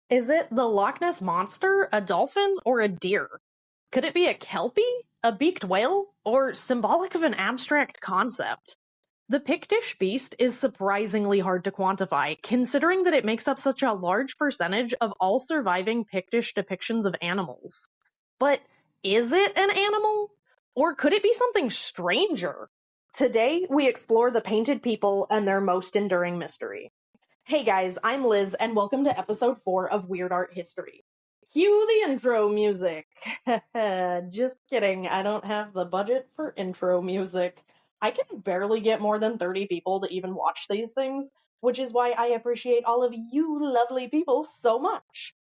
Is it the Loch Ness Monster, a dolphin, or a deer? Could it be a kelpie, a beaked whale, or symbolic of an abstract concept? The Pictish Beast is surprisingly hard to quantify, considering that it makes up such a large percentage of all surviving Pictish depictions of animals. But is it an animal? Or could it be something stranger? Today, we explore the painted people and their most enduring mystery. Hey guys, I'm Liz, and welcome to episode 4 of Weird Art History. Cue the intro music. Just kidding, I don't have the budget for intro music. I can barely get more than 30 people to even watch these things, which is why I appreciate all of you lovely people so much.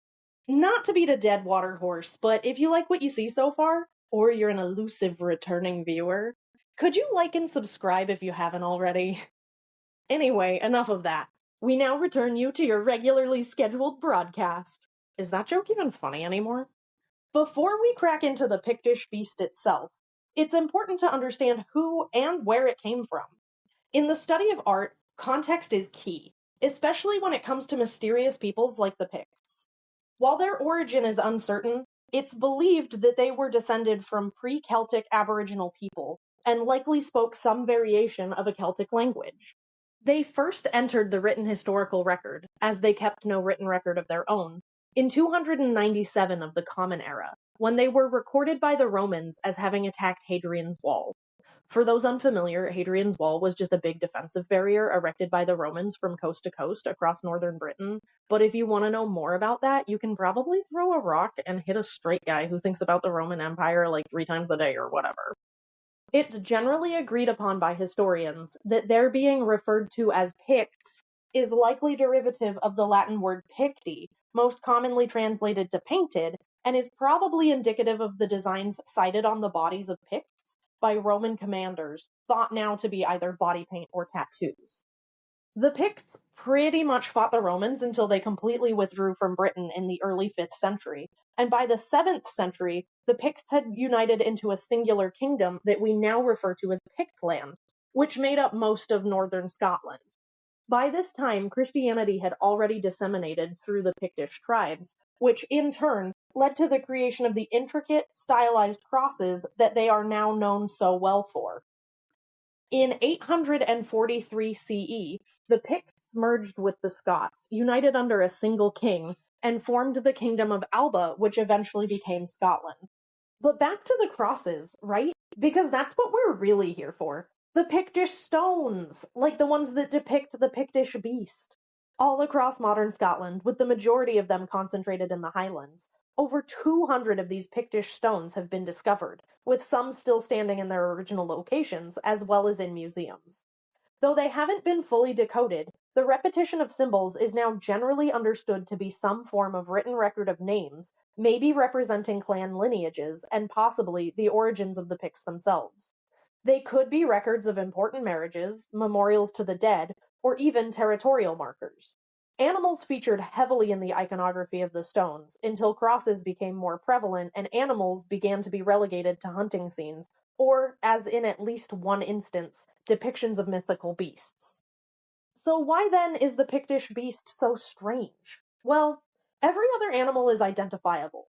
Not to beat a dead water horse, but if you like what you see so far, or you're an elusive returning viewer, could you like and subscribe if you haven't already? Anyway, enough of that. We now return you to your regularly scheduled broadcast. Is that joke even funny anymore? Before we crack into the Pictish Beast itself, it's important to understand who and where it came from. In the study of art, context is key, especially when it comes to mysterious peoples like the Picts. While their origin is uncertain, it's believed that they were descended from pre-Celtic Aboriginal people and likely spoke some variation of a Celtic language. They first entered the written historical record, as they kept no written record of their own, in 297 of the Common Era, when they were recorded by the Romans as having attacked Hadrian's Wall. For those unfamiliar, Hadrian's Wall was just a big defensive barrier erected by the Romans from coast to coast across northern Britain, but if you want to know more about that, you can probably throw a rock and hit a straight guy who thinks about the Roman Empire like 3 times a day or whatever. It's generally agreed upon by historians that their being referred to as Picts is likely derivative of the Latin word picti, most commonly translated to painted, and is probably indicative of the designs cited on the bodies of Picts by Roman commanders, thought now to be either body paint or tattoos. The Picts pretty much fought the Romans until they completely withdrew from Britain in the early 5th century, and by the 7th century, the Picts had united into a singular kingdom that we now refer to as Pictland, which made up most of northern Scotland. By this time, Christianity had already disseminated through the Pictish tribes, which in turn led to the creation of the intricate, stylized crosses that they are now known so well for. In 843 CE, the Picts merged with the Scots, united under a single king, and formed the Kingdom of Alba, which eventually became Scotland. But back to the crosses, right? Because that's what we're really here for. The Pictish stones, like the ones that depict the Pictish Beast. All across modern Scotland, with the majority of them concentrated in the Highlands, over 200 of these Pictish stones have been discovered, with some still standing in their original locations, as well as in museums. Though they haven't been fully decoded, the repetition of symbols is now generally understood to be some form of written record of names, maybe representing clan lineages, and possibly the origins of the Picts themselves. They could be records of important marriages, memorials to the dead, or even territorial markers. Animals featured heavily in the iconography of the stones until crosses became more prevalent and animals began to be relegated to hunting scenes, or, as in at least one instance, depictions of mythical beasts. So why then is the Pictish beast so strange? Well, every other animal is identifiable.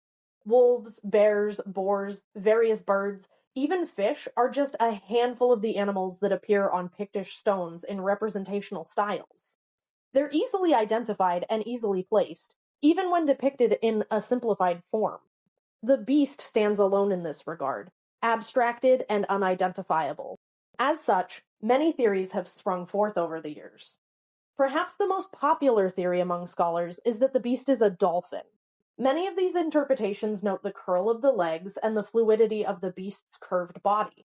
Wolves, bears, boars, various birds, even fish are just a handful of the animals that appear on Pictish stones in representational styles. They're easily identified and easily placed, even when depicted in a simplified form. The beast stands alone in this regard, abstracted and unidentifiable. As such, many theories have sprung forth over the years. Perhaps the most popular theory among scholars is that the beast is a dolphin. Many of these interpretations note the curl of the legs and the fluidity of the beast's curved body.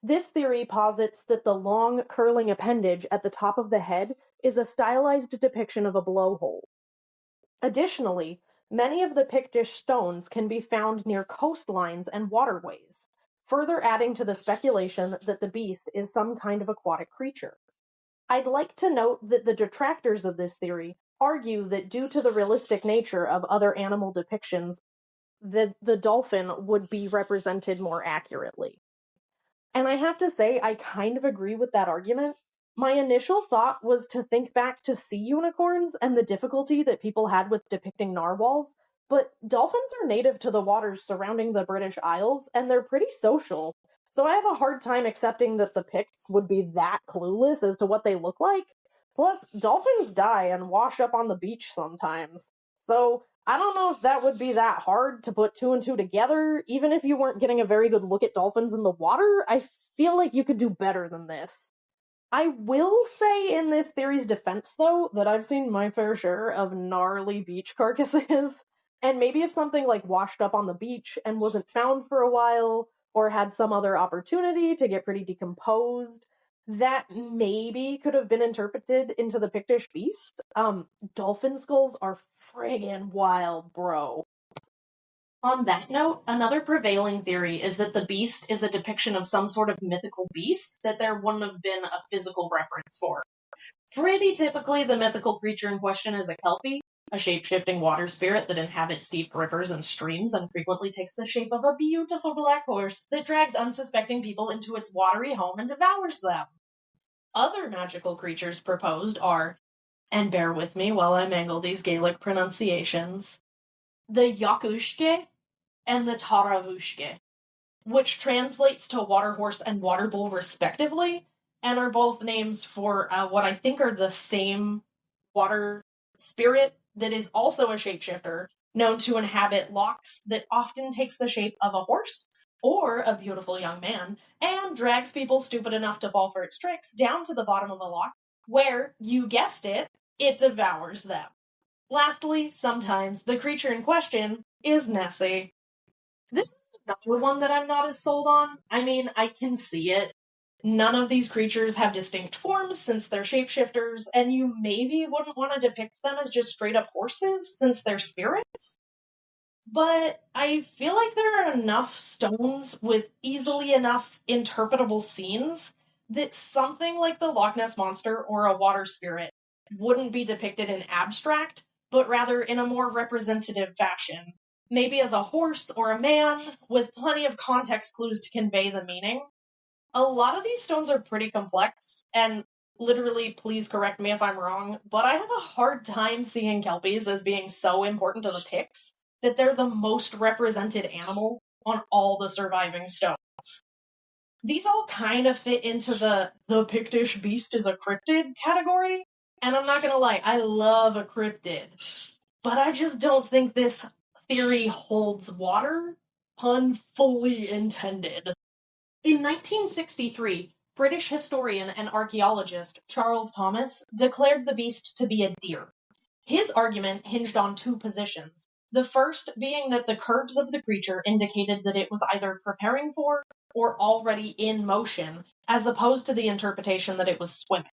This theory posits that the long, curling appendage at the top of the head is a stylized depiction of a blowhole. Additionally, many of the Pictish stones can be found near coastlines and waterways, further adding to the speculation that the beast is some kind of aquatic creature. I'd like to note that the detractors of this theory argue that due to the realistic nature of other animal depictions, the dolphin would be represented more accurately. And I have to say, I kind of agree with that argument, My initial thought was to think back to sea unicorns and the difficulty that people had with depicting narwhals, but dolphins are native to the waters surrounding the British Isles, and they're pretty social. So I have a hard time accepting that the Picts would be that clueless as to what they look like. Plus, dolphins die and wash up on the beach sometimes. So I don't know if that would be that hard to put two and two together. Even if you weren't getting a very good look at dolphins in the water, I feel like you could do better than this. I will say in this theory's defense, though, that I've seen my fair share of gnarly beach carcasses, and maybe if something like washed up on the beach and wasn't found for a while, or had some other opportunity to get pretty decomposed, that maybe could have been interpreted into the Pictish Beast. Dolphin skulls are friggin' wild, bro. On that note, another prevailing theory is that the beast is a depiction of some sort of mythical beast that there wouldn't have been a physical reference for. Pretty typically, the mythical creature in question is a kelpie, a shape-shifting water spirit that inhabits deep rivers and streams and frequently takes the shape of a beautiful black horse that drags unsuspecting people into its watery home and devours them. Other magical creatures proposed are, and bear with me while I mangle these Gaelic pronunciations, the Yakushke and the Taravushke, which translates to water horse and water bull respectively, and are both names for what I think are the same water spirit that is also a shapeshifter, known to inhabit lochs that often takes the shape of a horse or a beautiful young man, and drags people stupid enough to fall for its tricks down to the bottom of a loch, where, you guessed it, it devours them. Lastly, sometimes the creature in question is Nessie. This is another one that I'm not as sold on. I mean, I can see it. None of these creatures have distinct forms since they're shapeshifters, and you maybe wouldn't want to depict them as just straight up horses since they're spirits. But I feel like there are enough stones with easily enough interpretable scenes that something like the Loch Ness Monster or a water spirit wouldn't be depicted in abstract, but rather in a more representative fashion. Maybe as a horse or a man, with plenty of context clues to convey the meaning. A lot of these stones are pretty complex, and literally, please correct me if I'm wrong, but I have a hard time seeing kelpies as being so important to the Picts that they're the most represented animal on all the surviving stones. These all kind of fit into the Pictish Beast is a cryptid category, and I'm not gonna lie, I love a cryptid, but I just don't think this theory holds water, pun fully intended. In 1963, British historian and archaeologist Charles Thomas declared the beast to be a deer. His argument hinged on two positions, the first being that the curves of the creature indicated that it was either preparing for or already in motion, as opposed to the interpretation that it was swimming.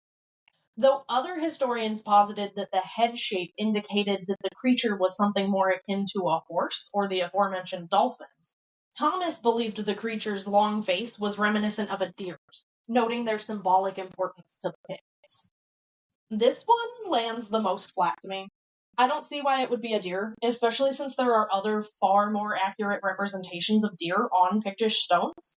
Though other historians posited that the head shape indicated that the creature was something more akin to a horse or the aforementioned dolphins, Thomas believed the creature's long face was reminiscent of a deer's, noting their symbolic importance to the Picts. This one lands the most flat to me. I don't see why it would be a deer, especially since there are other far more accurate representations of deer on Pictish stones.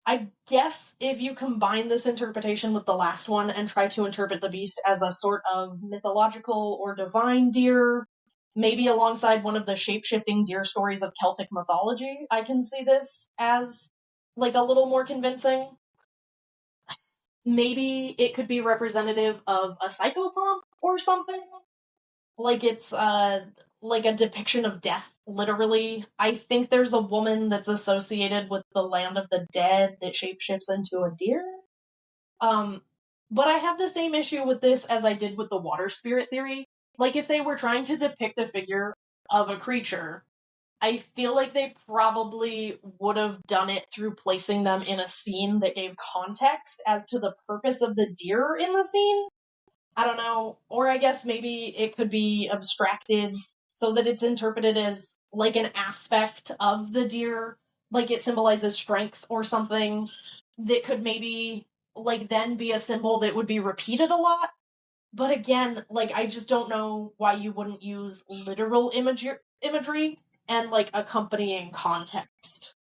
I guess if you combine this interpretation with the last one and try to interpret the beast as a sort of mythological or divine deer, maybe alongside one of the shape-shifting deer stories of Celtic mythology, I can see this as, like, a little more convincing. Maybe it could be representative of a psychopomp or something. Like it's, like a depiction of death, literally. I think there's a woman that's associated with the land of the dead that shapeshifts into a deer. But I have the same issue with this as I did with the water spirit theory. Like, if they were trying to depict a figure of a creature, I feel like they probably would have done it through placing them in a scene that gave context as to the purpose of the deer in the scene. I don't know. Or I guess maybe it could be abstracted so that it's interpreted as, like, an aspect of the deer, like it symbolizes strength or something that could maybe, like, then be a symbol that would be repeated a lot. But again, like, I just don't know why you wouldn't use literal imagery and, like, accompanying context.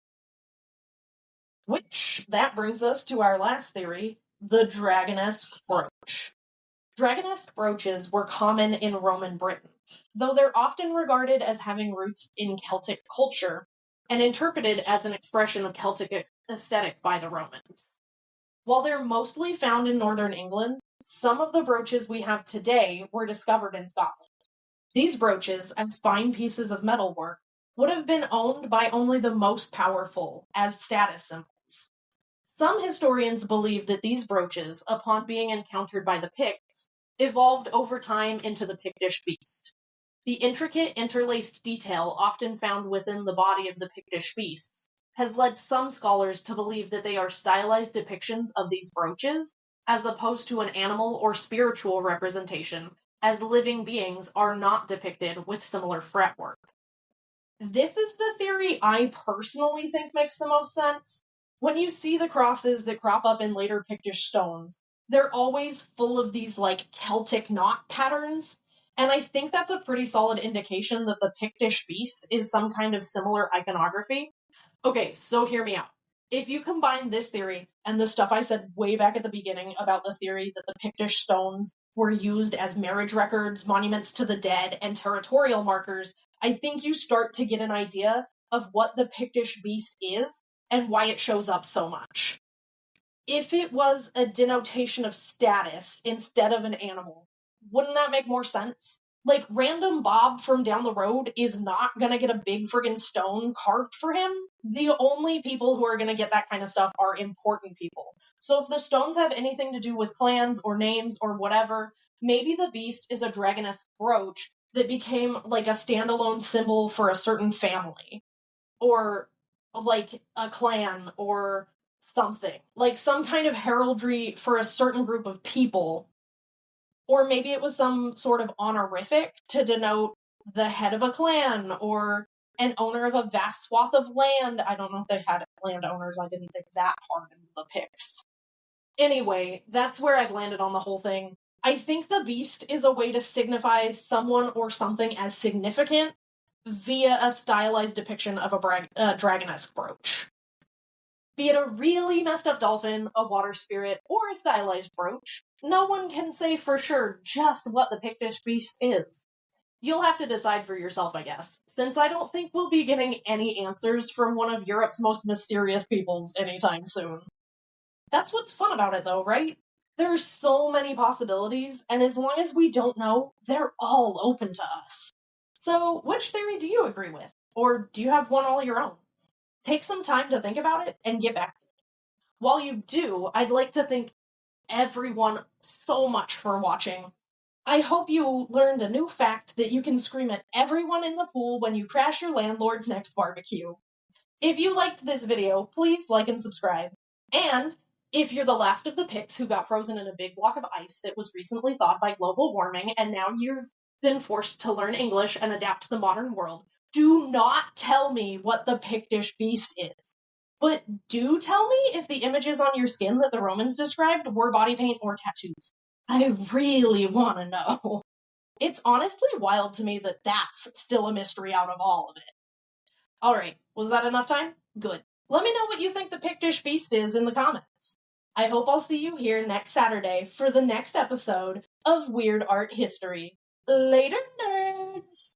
Which, that brings us to our last theory, the Dragonesque brooch. Dragonesque brooches were common in Roman Britain, though they're often regarded as having roots in Celtic culture and interpreted as an expression of Celtic aesthetic by the Romans. While they're mostly found in northern England, some of the brooches we have today were discovered in Scotland. These brooches, as fine pieces of metalwork, would have been owned by only the most powerful as status symbols. Some historians believe that these brooches, upon being encountered by the Picts, evolved over time into the Pictish Beast. The intricate interlaced detail often found within the body of the Pictish Beasts has led some scholars to believe that they are stylized depictions of these brooches, as opposed to an animal or spiritual representation, as living beings are not depicted with similar fretwork. This is the theory I personally think makes the most sense. When you see the crosses that crop up in later Pictish stones, they're always full of these, Celtic knot patterns, and I think that's a pretty solid indication that the Pictish Beast is some kind of similar iconography. Okay, so hear me out. If you combine this theory and the stuff I said way back at the beginning about the theory that the Pictish stones were used as marriage records, monuments to the dead, and territorial markers, I think you start to get an idea of what the Pictish Beast is and why it shows up so much. If it was a denotation of status instead of an animal, wouldn't that make more sense? Random Bob from down the road is not gonna get a big friggin' stone carved for him. The only people who are gonna get that kind of stuff are important people. So if the stones have anything to do with clans or names or whatever, maybe the beast is a Dragonesque brooch that became a standalone symbol for a certain family. Or a clan or something. Some kind of heraldry for a certain group of people. Or maybe it was some sort of honorific to denote the head of a clan or an owner of a vast swath of land. I don't know if they had landowners. I didn't think that hard into the Picts. Anyway, that's where I've landed on the whole thing. I think the beast is a way to signify someone or something as significant via a stylized depiction of a Dragonesque brooch. Be it a really messed up dolphin, a water spirit, or a stylized brooch, no one can say for sure just what the Pictish Beast is. You'll have to decide for yourself, I guess, since I don't think we'll be getting any answers from one of Europe's most mysterious peoples anytime soon. That's what's fun about it though, right? There's so many possibilities, and as long as we don't know, they're all open to us. So, which theory do you agree with? Or do you have one all your own? Take some time to think about it and get back to me. While you do, I'd like to thank everyone so much for watching. I hope you learned a new fact that you can scream at everyone in the pool when you crash your landlord's next barbecue. If you liked this video, please like and subscribe. And if you're the last of the Picts who got frozen in a big block of ice that was recently thawed by global warming and now you've been forced to learn English and adapt to the modern world, do not tell me what the Pictish Beast is. But do tell me if the images on your skin that the Romans described were body paint or tattoos. I really want to know. It's honestly wild to me that that's still a mystery out of all of it. Alright, was that enough time? Good. Let me know what you think the Pictish Beast is in the comments. I hope I'll see you here next Saturday for the next episode of Weird Art History. Later, nerds!